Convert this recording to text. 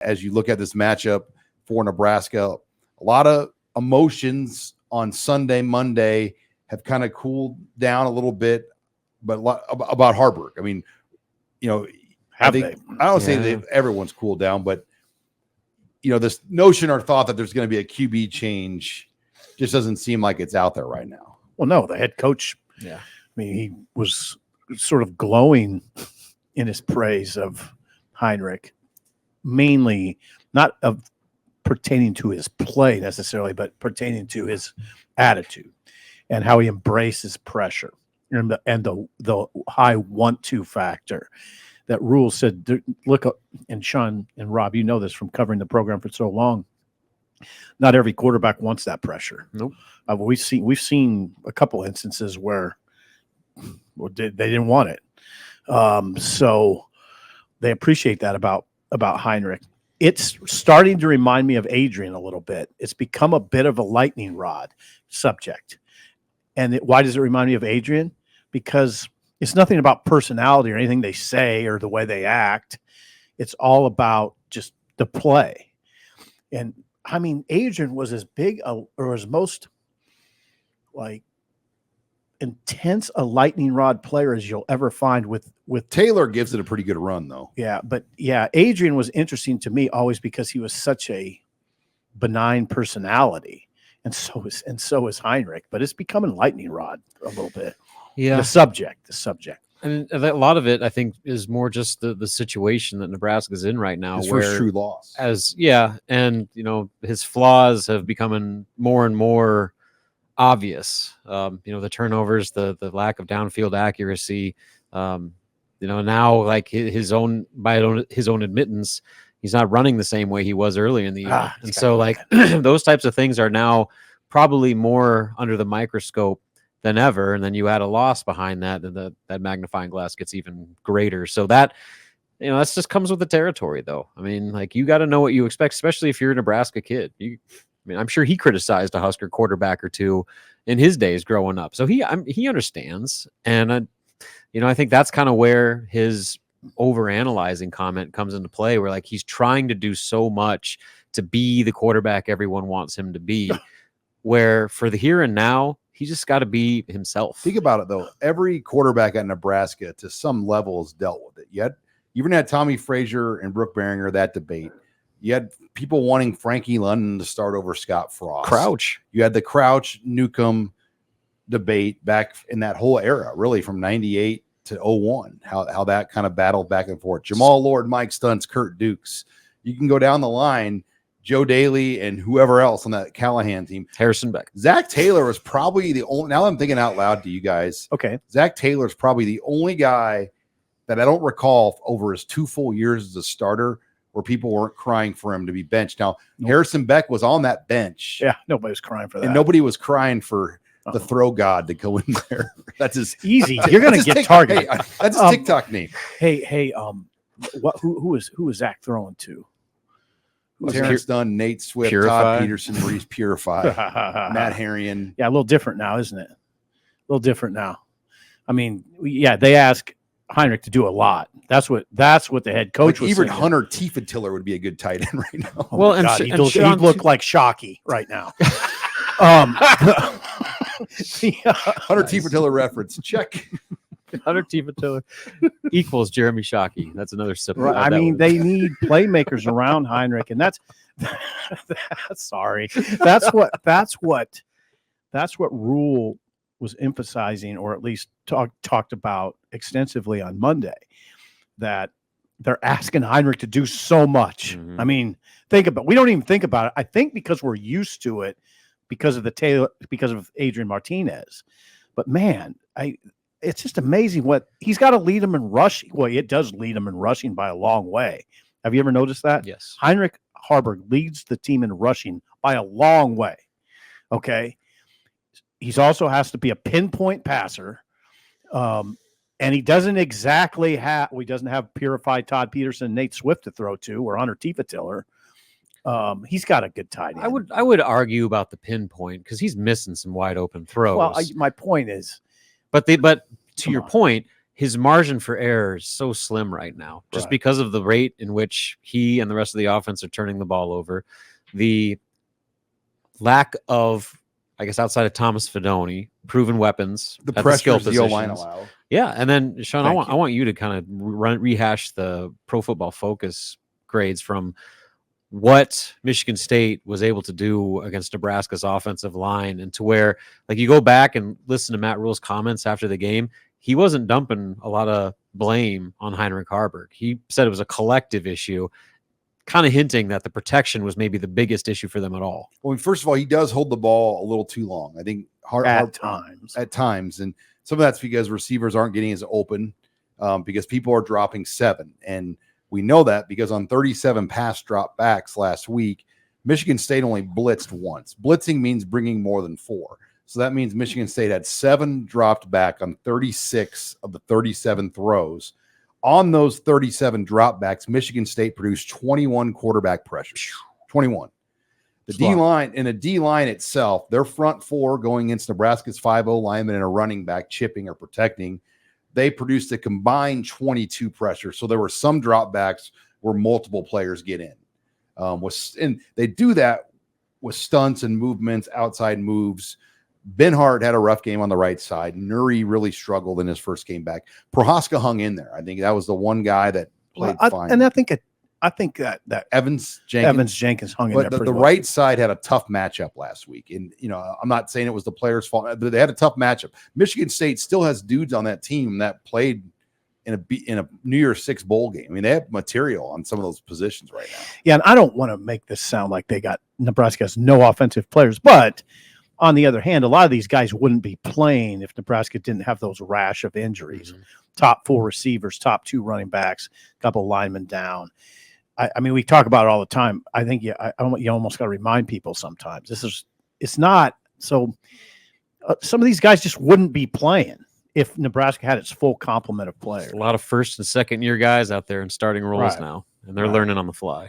as you look at this matchup for Nebraska, a lot of emotions on Sunday, Monday have kind of cooled down a little bit, but a lot about Haarberg. I mean, I don't say that everyone's cooled down, but this notion or thought that there's going to be a QB change just doesn't seem like it's out there right now. Well, no, the head coach, I mean, he was sort of glowing in his praise of Heinrich, mainly not of pertaining to his play necessarily, but pertaining to his attitude and how he embraces pressure and the high want-to factor. That Rule said, look, and Sean and Rob, you know this from covering the program for so long. Not every quarterback wants that pressure. Nope. We've seen a couple instances where they didn't want it. So they appreciate that about Heinrich. It's starting to remind me of Adrian a little bit. It's become a bit of a lightning rod subject. And why does it remind me of Adrian? Because it's nothing about personality or anything they say or the way they act. It's all about just the play. And I mean, Adrian was as big or as most like intense a lightning rod player as you'll ever find with Taylor gives it a pretty good run though. Yeah. But yeah, Adrian was interesting to me always because he was such a benign personality. And so is Heinrich, but it's becoming lightning rod a little bit. Yeah. The subject. And a lot of it, I think, is more just the situation that Nebraska's in right now. His first true loss. And, his flaws have become more and more obvious. The turnovers, the lack of downfield accuracy, now like his own admittance, he's not running the same way he was earlier in the year. And so like those types of things are now probably more under the microscope than ever. And then you add a loss behind that, and that magnifying glass gets even greater. So that, that's just comes with the territory though. I mean, like you got to know what you expect, especially if you're a Nebraska kid. I'm sure he criticized a Husker quarterback or two in his days growing up. So he understands. And, I think that's kind of where his overanalyzing comment comes into play, where like he's trying to do so much to be the quarterback everyone wants him to be, where for the here and now, he just got to be himself. Think about it, though. Every quarterback at Nebraska, to some level, has dealt with it. You even had Tommy Frazier and Brooke Behringer, that debate. You had people wanting Frankie London to start over Scott Frost. Crouch. You had the Crouch Newcomb debate back in that whole era, really from 98 to 01, how that kind of battled back and forth. Jamal Lord, Mike Stuntz, Kurt Dukes. You can go down the line. Joe Daly and whoever else on that Callahan team. Harrison Beck. Zach Taylor was probably the only – now I'm thinking out loud to you guys. Okay. Zach Taylor is probably the only guy that I don't recall over his 2 full years as a starter where people weren't crying for him to be benched. Now, Harrison Beck was on that bench. Yeah, nobody was crying for that. And nobody was crying for the throw god to go in there. That's his – easy. You're going to get targeted. Hey, that's his TikTok name. Hey, who is Zach throwing to? Terrence Dunn, Nate Swift, Purify. Todd Peterson, Maurice Purify, Matt Harrion. Yeah, a little different now, isn't it? A little different now. I mean, they ask Heinrich to do a lot. That's what the head coach was even saying. Hunter Tiefentiller would be a good tight end right now. Oh well, he'd look like Shockey right now. Hunter Tiefentiller reference, check. Hunter Tiefentiller equals Jeremy Shockey. That's another sip. I mean, they need playmakers around Heinrich, and that's what Rule was emphasizing, or at least talked about extensively on Monday, that they're asking Heinrich to do so much. Mm-hmm. I mean, we don't even think about it. I think because we're used to it because of Adrian Martinez. But man, it's just amazing what he's got to lead them in rushing. Well, it does lead them in rushing by a long way. Have you ever noticed that? Yes. Heinrich Haarberg leads the team in rushing by a long way. Okay. He also has to be a pinpoint passer. And he doesn't exactly have, he doesn't have purified Todd Peterson and Nate Swift to throw to, or Hunter Tiefentiller. He's got a good tight end. I would argue about the pinpoint because he's missing some wide open throws. Well, my point is, but to your point, his margin for error is so slim right now, just Right. because of the rate in which he and the rest of the offense are turning the ball over, the lack of, I guess, outside of Thomas Fidone, proven weapons, The at the pressure skill the O-line positions. allow. Yeah, and then Sean, Thank I want you to kind of rehash the Pro Football Focus grades from what Michigan State was able to do against Nebraska's offensive line, and to where, like, you go back and listen to Matt Rule's comments after the game, he wasn't dumping a lot of blame on Heinrich Haarberg. He said it was a collective issue, kind of hinting that the protection was maybe the biggest issue for them at all. Well, first of all, he does hold the ball a little too long. I think At times. and some of that's because receivers aren't getting as open because people are dropping 7. And we know that because on 37 pass drop backs last week, Michigan State only blitzed once. Blitzing means bringing more than 4. So that means Michigan State had 7 dropped back on 36 of the 37 throws. On those 37 dropbacks, Michigan State produced 21 quarterback pressures. 21. The D-line, in a D-line itself, their front 4 going against Nebraska's 5-0 lineman and a running back chipping or protecting, they produced a combined 22 pressures. So there were some dropbacks where multiple players get in. And they do that with stunts and movements, outside moves. Benhart had a rough game on the right side. Nuri really struggled in his first game back. Prohaska hung in there. I think that was the one guy that played fine. And I think that Evans Jenkins hung in there. But the right side had a tough matchup last week. And, I'm not saying it was the players' fault, but they had a tough matchup. Michigan State still has dudes on that team that played in a New Year's Six bowl game. I mean, they have material on some of those positions right now. Yeah, and I don't want to make this sound like Nebraska has no offensive players, but on the other hand, a lot of these guys wouldn't be playing if Nebraska didn't have those rash of injuries. Mm-hmm. Top 4 receivers, top 2 running backs, a couple of linemen down. I mean, we talk about it all the time. I think you almost got to remind people sometimes. It's not so. Some of these guys just wouldn't be playing if Nebraska had its full complement of players. A lot of first and second year guys out there in starting roles now, and they're learning on the fly.